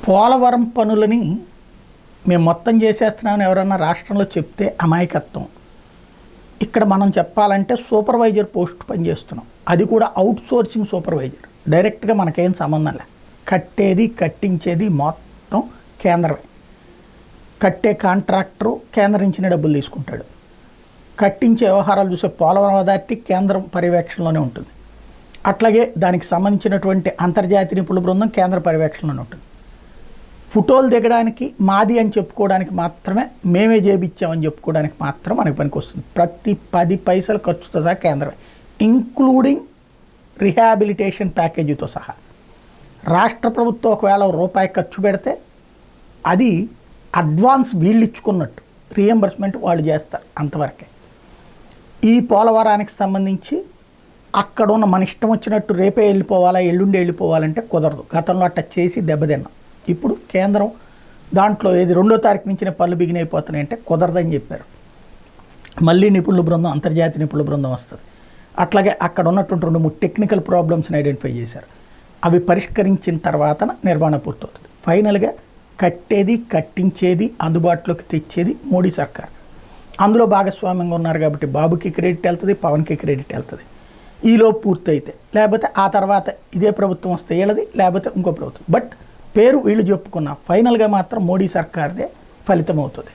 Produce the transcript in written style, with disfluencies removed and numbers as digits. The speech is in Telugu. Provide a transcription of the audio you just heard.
పోలవరం పనులని మేము మొత్తం చేసేస్తున్నామని ఎవరన్నా రాష్ట్రంలో చెప్తే అమాయకత్వం. ఇక్కడ మనం చెప్పాలంటే సూపర్వైజర్ పోస్ట్ పనిచేస్తున్నాం, అది కూడా అవుట్ సోర్సింగ్ సూపర్వైజర్. డైరెక్ట్గా మనకేం సంబంధం లే. కట్టేది కట్టించేది మొత్తం కేంద్రమే. కట్టే కాంట్రాక్టరు కేంద్రం నుంచి డబ్బులు తీసుకుంటాడు. కట్టించే వ్యవహారాలు చూసే పోలవరం అథారిటీ కేంద్రం పర్యవేక్షణలోనే ఉంటుంది. అట్లాగే దానికి సంబంధించినటువంటి అంతర్జాతీయ నిపుణుల బృందం కేంద్ర పర్యవేక్షణలోనే ఉంటుంది. ఫోటోలు దిగడానికి మాది అని చెప్పుకోవడానికి మాత్రమే, మేమే చేయించామని చెప్పుకోవడానికి మాత్రం మనకి పనికి వస్తుంది. ప్రతి 10 పైసలు ఖర్చుతో సహా కేంద్రమే, ఇంక్లూడింగ్ రిహాబిలిటేషన్ ప్యాకేజీతో సహా. రాష్ట్ర ప్రభుత్వం ఒకవేళ రూపాయి ఖర్చు పెడితే అది అడ్వాన్స్ వీళ్ళు ఇచ్చుకున్నట్టు, రీఎంబర్స్మెంట్ వాళ్ళు చేస్తారు, అంతవరకే. ఈ పోలవరానికి సంబంధించి అక్కడ ఉన్న మన ఇష్టం వచ్చినట్టు రేపే వెళ్ళిపోవాలా ఎల్లుండి వెళ్ళిపోవాలంటే కుదరదు. గతంలో అట్లా చేసి దెబ్బతిన్నాం. ఇప్పుడు కేంద్రం దాంట్లో ఏది 2వ తారీఖు నుంచి పనులు బిగిన్ అయిపోతున్నాయి అంటే కుదరదని చెప్పారు. మళ్ళీ నిపుణుల బృందం, అంతర్జాతీయ నిపుణుల బృందం వస్తుంది. అట్లాగే అక్కడ ఉన్నటువంటి 2-3 టెక్నికల్ ప్రాబ్లమ్స్ని ఐడెంటిఫై చేశారు. అవి పరిష్కరించిన తర్వాత నిర్మాణ పూర్తవుతుంది. ఫైనల్గా కట్టేది కట్టించేది అందుబాటులోకి తెచ్చేది మోడీ సర్కార్. అందులో భాగస్వామ్యంగా ఉన్నారు కాబట్టి బాబుకి క్రెడిట్ వెళ్తుంది, పవన్కి క్రెడిట్ వెళ్తుంది. ఈలోపు పూర్తయితే, లేకపోతే ఆ తర్వాత ఇదే ప్రభుత్వం వస్తే వీళ్ళది, లేకపోతే ఇంకో ప్రభుత్వం. బట్ పేరు వీళ్ళు చెప్పుకున్న ఫైనల్గా మాత్రం మోడీ సర్కార్దే ఫలితం అవుతుంది.